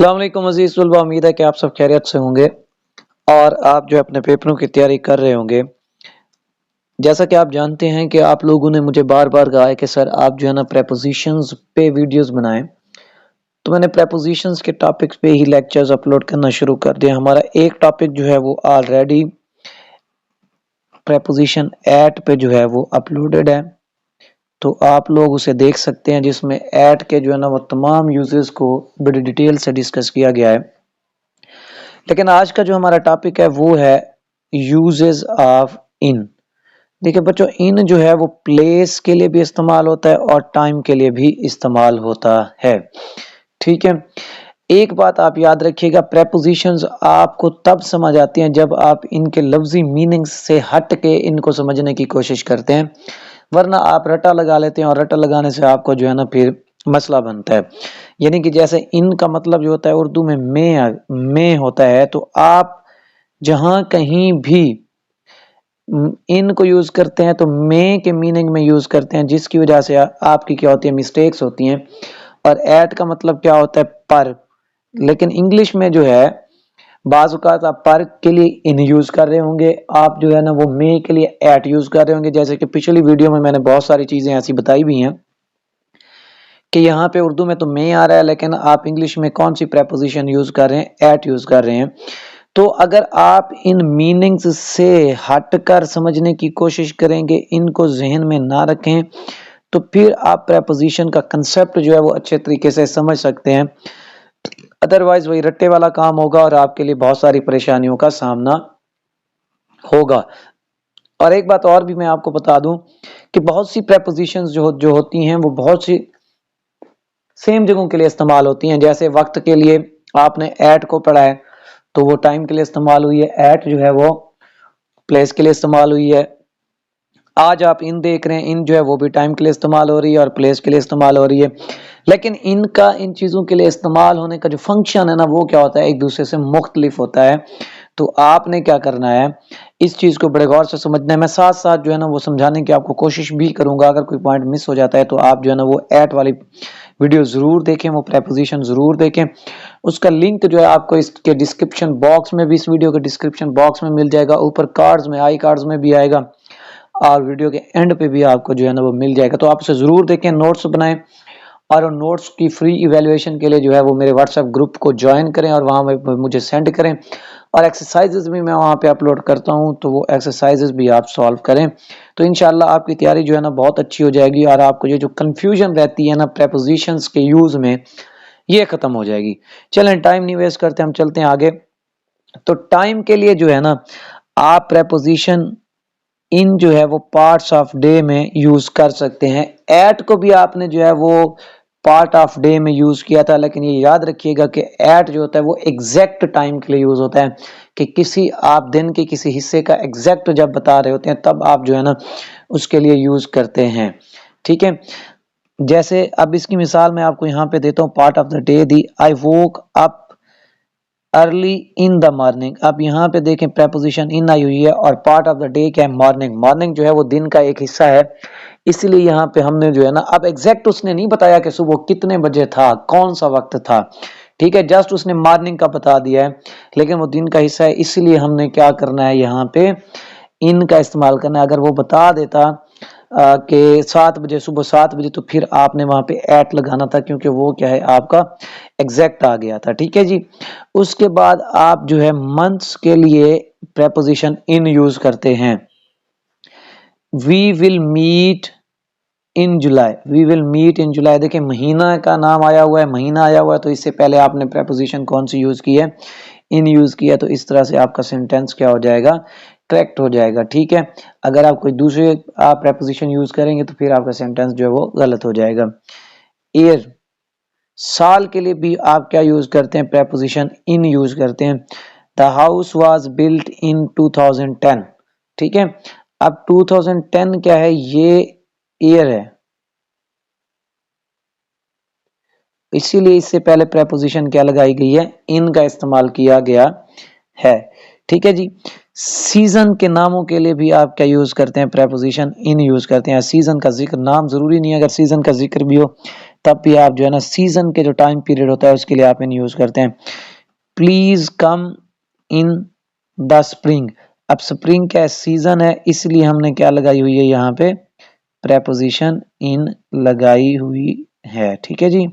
अस्सलाम वालेकुम अज़ीज़ तलबा, उम्मीद है कि आप सब खैरियत से होंगे और आप जो है अपने पेपरों की तैयारी कर रहे होंगे। जैसा कि आप जानते हैं कि आप लोगों ने मुझे बार-बार कहा है कि सर आप जो है ना प्रेपोज़िशंस पे वीडियोस बनाएं। तो मैंने प्रेपोज़िशंस के टॉपिक्स पे ही लेक्चर्स अपलोड करना शुरू कर दिया। हमारा एक टॉपिक जो है वो ऑलरेडी प्रेपोज़िशन एट पे जो है वो अपलोडेड है, तो आप लोग उसे देख सकते हैं, जिसमें एट के जो है ना वो तमाम यूजेस को बड़ी डिटेल से डिस्कस किया गया है। लेकिन आज का जो हमारा टॉपिक है वो है यूजेस ऑफ इन। देखिए बच्चों, इन जो है वो प्लेस के लिए भी इस्तेमाल होता है और टाइम के लिए भी इस्तेमाल होता है। ठीक है, एक बात आप याद रखिएगा, प्रेपोजिशंस आपको तब समझ आती हैं जब आप इनके लफ्जी मीनिंग्स से हट के इनको समझने की कोशिश करते हैं, वरना आप रटा लगा लेते हैं और रटा लगाने से आपको जो है ना फिर मसला बनता है। यानी कि जैसे इन का मतलब जो होता है उर्दू में में होता है, तो आप जहां कहीं भी इन को यूज करते हैं तो मे के मीनिंग में यूज करते हैं, जिसकी वजह से आपकी क्या होती है, मिस्टेक्स होती हैं। और एट का मतलब क्या होता है, पर। लेकिन इंग्लिश में जो है बाज़ औक़ात आप पर के लिए इन यूज कर रहे होंगे, आप जो है ना वो मे के लिए एट यूज कर रहे होंगे। जैसे कि पिछली वीडियो में मैंने बहुत सारी चीजें ऐसी बताई भी हैं कि यहाँ पे उर्दू में तो मे आ रहा है, लेकिन आप इंग्लिश में कौन सी प्रेपोजिशन यूज कर रहे हैं, एट यूज कर रहे हैं। तो अगर आप इन मीनिंग्स से हटकर समझने की कोशिश करेंगे, इनको जहन में ना रखें, तो फिर आप प्रेपोजिशन का कंसेप्ट जो है वो अच्छे तरीके से समझ सकते हैं। अदरवाइज वही रट्टे वाला काम होगा और आपके लिए बहुत सारी परेशानियों का सामना होगा। और एक बात और भी मैं आपको बता दूं कि बहुत सी प्रेपोजिशंस जो होती हैं वो बहुत सी सेम जगहों के लिए इस्तेमाल होती हैं। जैसे वक्त के लिए आपने एट को पढ़ा है, तो वो टाइम के लिए इस्तेमाल हुई है। एट जो है वो प्लेस के लिए इस्तेमाल हुई है। आज आप इन देख रहे हैं, इन जो है वो भी टाइम के लिए इस्तेमाल हो रही है और प्लेस के लिए इस्तेमाल हो रही है। लेकिन इनका इन चीज़ों के लिए इस्तेमाल होने का जो फंक्शन है ना, वो क्या होता है, एक दूसरे से मुख्तलिफ होता है। तो आपने क्या करना है, इस चीज़ को बड़े गौर से समझना है। मैं साथ साथ जो है ना वो समझाने की आपको कोशिश भी करूंगा। अगर कोई पॉइंट मिस हो जाता है तो आप जो है ना वो एट वाली वीडियो ज़रूर देखें, वो प्रेपोजिशन ज़रूर देखें। उसका लिंक जो है आपको इसके डिस्क्रिप्शन बॉक्स में भी, इस वीडियो के डिस्क्रिप्शन बॉक्स में मिल जाएगा, ऊपर कार्ड्स में, आई कार्ड्स में भी आएगा और वीडियो के एंड पे भी आपको जो है ना वो मिल जाएगा। तो आप उसे ज़रूर देखें, नोट्स बनाएं और उन नोट्स की फ्री इवैल्यूएशन के लिए जो है वो मेरे व्हाट्सएप ग्रुप को ज्वाइन करें और वहाँ मुझे सेंड करें। और एक्सरसाइजेज भी मैं वहाँ पे अपलोड करता हूँ, तो वो एक्सरसाइजेज भी आप सॉल्व करें। तो इंशाल्लाह आपकी तैयारी जो है ना बहुत अच्छी हो जाएगी और आपको ये जो कन्फ्यूजन रहती है ना प्रेपोजिशंस के यूज़ में, ये ख़त्म हो जाएगी। चलें, टाइम नहीं वेस्ट करते, हम चलते हैं आगे। तो टाइम के लिए जो है ना आप प्रेपोजिशन इन जो है वो पार्ट्स ऑफ डे में यूज कर सकते हैं। एट को भी आपने जो है वो पार्ट ऑफ डे में यूज किया था, लेकिन ये याद रखिएगा कि एट जो होता है वो एग्जैक्ट टाइम के लिए यूज होता है, कि किसी आप दिन के किसी हिस्से का एग्जैक्ट जब बता रहे होते हैं तब आप जो है ना उसके लिए यूज करते हैं। ठीक है, जैसे अब इसकी मिसाल मैं आपको यहाँ पे देता हूँ। Part of the day the I woke up early in the morning. अब यहाँ पे देखें प्रेपोजिशन इन आई हुई है और पार्ट ऑफ द डे क्या है, मॉर्निंग। मॉर्निंग जो है वो दिन का एक हिस्सा है, इसलिए यहाँ पे हमने जो है ना, अब एग्जैक्ट उसने नहीं बताया कि सुबह कितने बजे था, कौन सा वक्त था। ठीक है, जस्ट उसने मॉर्निंग का बता दिया है, लेकिन वो दिन का हिस्सा है, इसलिए हमने क्या करना है, यहाँ पे इन का इस्तेमाल करना है। अगर वो बता देता कि 7 बजे, सुबह 7 बजे, तो फिर आपने वहां पे एट लगाना था, क्योंकि वो क्या है आपका एग्जैक्ट आ गया था। ठीक है जी। उसके बाद आप जो है मंथ्स के लिए प्रेपोजिशन इन यूज करते हैं। We will meet in July, we will meet in July. देखिए महीना का नाम आया हुआ है, महीना आया हुआ है, तो इससे पहले आपने प्रेपोजिशन कौन सी यूज की है, इन यूज किया। तो इस तरह से आपका सेंटेंस क्या हो जाएगा, करेक्ट हो जाएगा। ठीक है, अगर आप कोई दूसरे आप प्रेपोजिशन यूज करेंगे तो फिर आपका सेंटेंस जो है वो गलत हो जाएगा। ईयर, साल के लिए भी आप क्या यूज करते हैं, प्रेपोजिशन इन यूज करते हैं। The house was built in 2010। ठीक है, अब 2010 क्या है, ये ईयर है, इसीलिए इससे पहले प्रेपोजिशन क्या लगाई गई है, इन का इस्तेमाल किया गया है। ठीक है जी। सीजन के नामों के लिए भी आप क्या यूज करते हैं, प्रेपोजिशन इन यूज करते हैं। सीजन का जिक्र, नाम जरूरी नहीं है, अगर सीजन का जिक्र भी हो तब भी आप जो है ना सीजन के जो टाइम पीरियड होता है उसके लिए आप इन यूज करते हैं। Please come in the spring, अब स्प्रिंग का सीजन है इसलिए हमने क्या लगाई हुई है यहाँ पे, प्रेपोजिशन इन लगाई हुई है, ठीक है जी।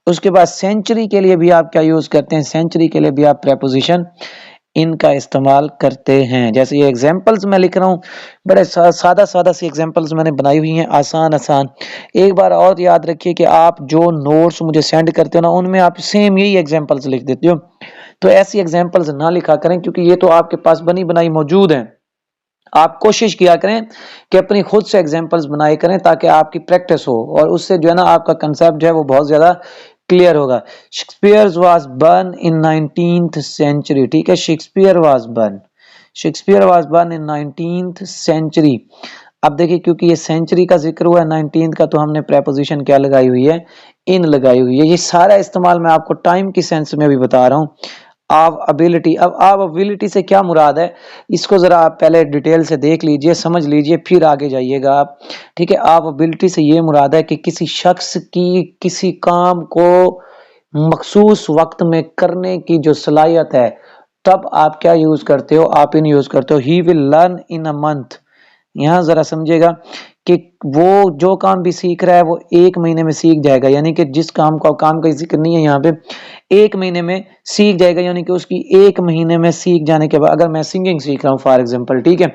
उसके बाद सेंचुरी के लिए भी आप क्या यूज करते हैं, सेंचुरी के लिए भी आप प्रेपोजिशन इनका इस्तेमाल करते हैं। जैसे ये एग्जांपल्स मैं लिख रहा हूँ, बड़े सादा सादा सी एग्जांपल्स मैंने बनाई हुई हैं, आसान आसान। एक बार और याद रखिए कि आप जो नोट्स मुझे सेंड करते हो ना उनमें आप सेम यही एग्जांपल्स लिख देते हो, तो ऐसी एग्जांपल्स ना लिखा करें क्योंकि ये तो आपके पास बनी बनाई मौजूद है। आप कोशिश किया करें कि अपनी खुद से एग्जांपल्स बनाए करें ताकि आपकी प्रैक्टिस हो और उससे जो है ना आपका कंसेप्ट जो है वो बहुत ज्यादा क्लियर होगा। Shakespeare was born in 19th century, ठीक है, Shakespeare was born in 19th century. अब देखिए क्योंकि ये सेंचुरी का जिक्र हुआ है 19th का, तो हमने प्रेपोजिशन क्या लगाई हुई है, इन लगाई हुई है। ये सारा इस्तेमाल मैं आपको टाइम की सेंस में भी बता रहा हूँ। ऑफ एबिलिटी, अब ऑफ एबिलिटी से क्या मुराद है, इसको जरा आप पहले डिटेल से देख लीजिए, समझ लीजिए, फिर आगे जाइएगा आप, ठीक है। ऑफ एबिलिटी से ये मुराद है कि किसी शख्स की किसी काम को मखसूस वक्त में करने की जो सलाहियत है, तब आप क्या यूज करते हो, आप इन यूज करते हो, he will learn in a month. यहां जरा समझिएगा कि वो जो काम भी सीख रहा है वो 1 महीने में सीख जाएगा, यानी कि जिस काम का जिक्र नहीं है यहाँ पे, 1 महीने में सीख जाएगा, यानी कि उसकी 1 महीने में सीख जाने के बाद, अगर मैं सिंगिंग सीख रहा हूँ फॉर एग्जाम्पल, ठीक है,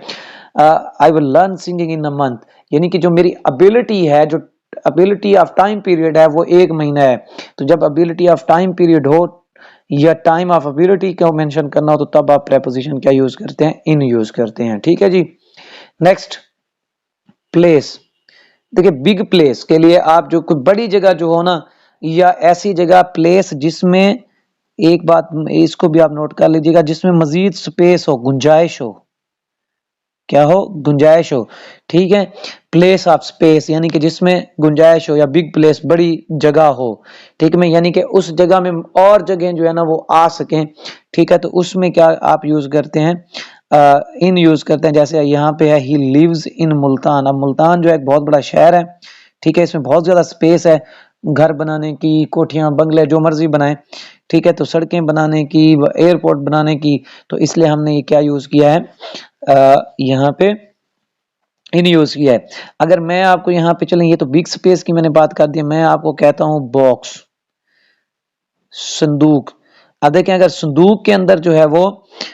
I will learn singing in a month, यानी कि जो मेरी एबिलिटी है, जो एबिलिटी ऑफ टाइम पीरियड है वो 1 महीना है। तो जब एबिलिटी ऑफ टाइम पीरियड हो या टाइम ऑफ एबिलिटी को मेंशन करना हो तो तब आप प्रेपोजिशन क्या यूज करते हैं, इन यूज करते हैं, ठीक है जी। Next, place. देखिए बिग प्लेस के लिए आप जो कोई बड़ी जगह जो हो ना, या ऐसी जगह प्लेस जिसमें, एक बात इसको भी आप नोट कर लीजिएगा, जिसमें मजीद स्पेस हो, गुंजाइश हो, क्या हो, गुंजाइश हो, ठीक है। प्लेस ऑफ स्पेस यानी कि जिसमें गुंजाइश हो, या बिग प्लेस बड़ी जगह हो, ठीक है, यानी कि उस जगह में और जगह जो है ना वो आ सकें, ठीक है, तो उसमें क्या आप यूज करते हैं, इन यूज करते हैं। जैसे यहाँ पे है ही लिव्स इन मुल्तान, अब मुल्तान जो है एक बहुत बड़ा शहर है, ठीक है, इसमें बहुत ज्यादा स्पेस है, घर बनाने की, कोठियां बंगले जो मर्जी बनाए, ठीक है, तो सड़कें बनाने की, एयरपोर्ट बनाने की, तो इसलिए हमने ये क्या यूज किया है, यहाँ पे इन यूज किया है। अगर मैं आपको यहाँ पे चलें, ये तो बिग स्पेस की मैंने बात कर दी, मैं आपको कहता हूँ बॉक्स, संदूक। अब देखें अगर संदूक के अंदर जो है वो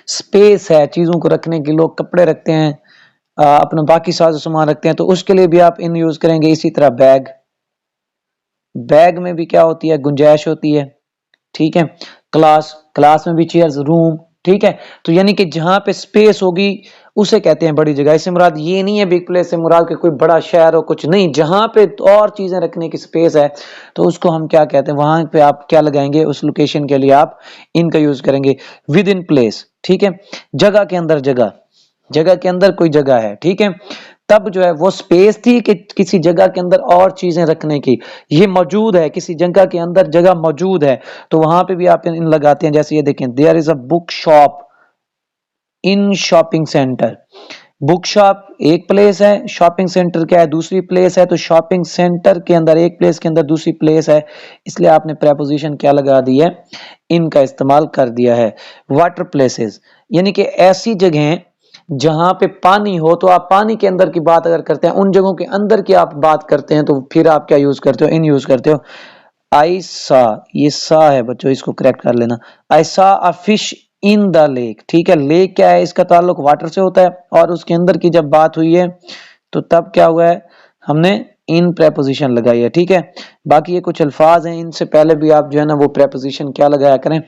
स्पेस है चीजों को रखने की, लोग कपड़े रखते हैं, अपना बाकी साजो सामान रखते हैं, तो उसके लिए भी आप इन यूज करेंगे। इसी तरह बैग, बैग में भी क्या होती है, गुंजाइश होती है, ठीक है। क्लास, क्लास में भी चेयर्स, रूम, ठीक है, तो यानी कि जहां पे स्पेस होगी उसे कहते हैं बड़ी जगह। इससे मुराद ये नहीं है बिग प्लेस से मुराद के कोई बड़ा शहर हो, कुछ नहीं, जहां पे और चीजें रखने की स्पेस है तो उसको हम क्या कहते हैं, वहां पे आप क्या लगाएंगे, उस लोकेशन के लिए आप इनका यूज करेंगे। विद इन प्लेस, ठीक है, जगह के अंदर जगह, जगह के अंदर कोई जगह है, ठीक है, तब जो है वो स्पेस थी कि किसी जगह के अंदर और चीजें रखने की, ये मौजूद है, किसी जगह के अंदर जगह मौजूद है, तो वहां पे भी आप इन लगाते हैं। जैसे ये देखें, there is a book shop in shopping centre. Book shop एक प्लेस है, शॉपिंग सेंटर क्या है, दूसरी प्लेस है, तो शॉपिंग सेंटर के अंदर एक प्लेस के अंदर दूसरी प्लेस है, इसलिए आपने प्रेपोजिशन क्या लगा दी है, इनका इस्तेमाल कर दिया है। वाटर प्लेसेस यानी कि ऐसी जगह जहां पे पानी हो, तो आप पानी के अंदर की बात अगर करते हैं, उन जगहों के अंदर की आप बात करते हैं, तो फिर आप क्या यूज करते हो, इन यूज करते हो। आई सा, ये सा है बच्चों, इसको करेक्ट कर लेना। आई सा a fish in the lake, ठीक है, लेक क्या है, इसका ताल्लुक वाटर से होता है, और उसके अंदर की जब बात हुई है तो तब क्या हुआ है, हमने इन प्रेपोजिशन लगाई है, ठीक है। बाकी ये कुछ अल्फाज हैं, इनसे पहले भी आप जो है ना वो प्रेपोजिशन क्या लगाया करें,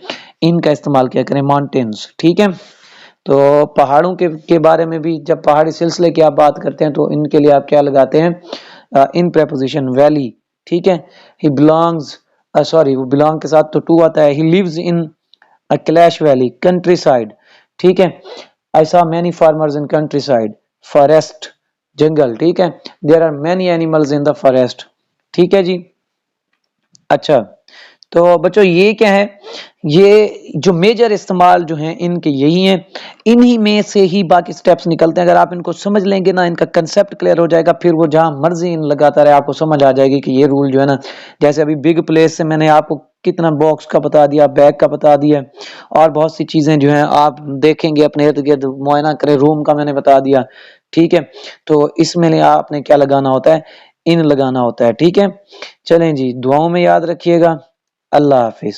इनका इस्तेमाल किया करें। माउंटेन्स, ठीक है, तो पहाड़ों के बारे में भी जब पहाड़ी सिलसिले की आप बात करते हैं तो इनके लिए आप क्या लगाते हैं, इन प्रेपोजिशन। वैली, ठीक है, ही बिलोंग्स, सॉरी वो बिलोंग के साथ तो टू आता है, he lives in a Kailash valley. Country side, ठीक है, I saw many farmers in country side. Forest, जंगल, ठीक है, there are many animals in the forest, ठीक है जी। अच्छा, तो बच्चों ये क्या है, ये जो मेजर इस्तेमाल जो हैं इनके यही हैं, इन्हीं में से ही बाकी स्टेप्स निकलते हैं। अगर आप इनको समझ लेंगे ना, इनका कंसेप्ट क्लियर हो जाएगा, फिर वो जहां मर्जी इन लगाता रहे, आपको समझ आ जाएगी कि ये रूल जो है ना, जैसे अभी बिग प्लेस से मैंने आपको कितना बॉक्स का बता दिया, बैग का बता दिया, और बहुत सी चीजें जो हैं आप देखेंगे अपने इर्द गिर्द मुआयना करें, रूम का मैंने बता दिया। ठीक है, तो इसमें आपने क्या लगाना होता है, इन लगाना होता है। ठीक है, चलें जी, दुआओं में याद रखिएगा। अल्लाह हाफिज।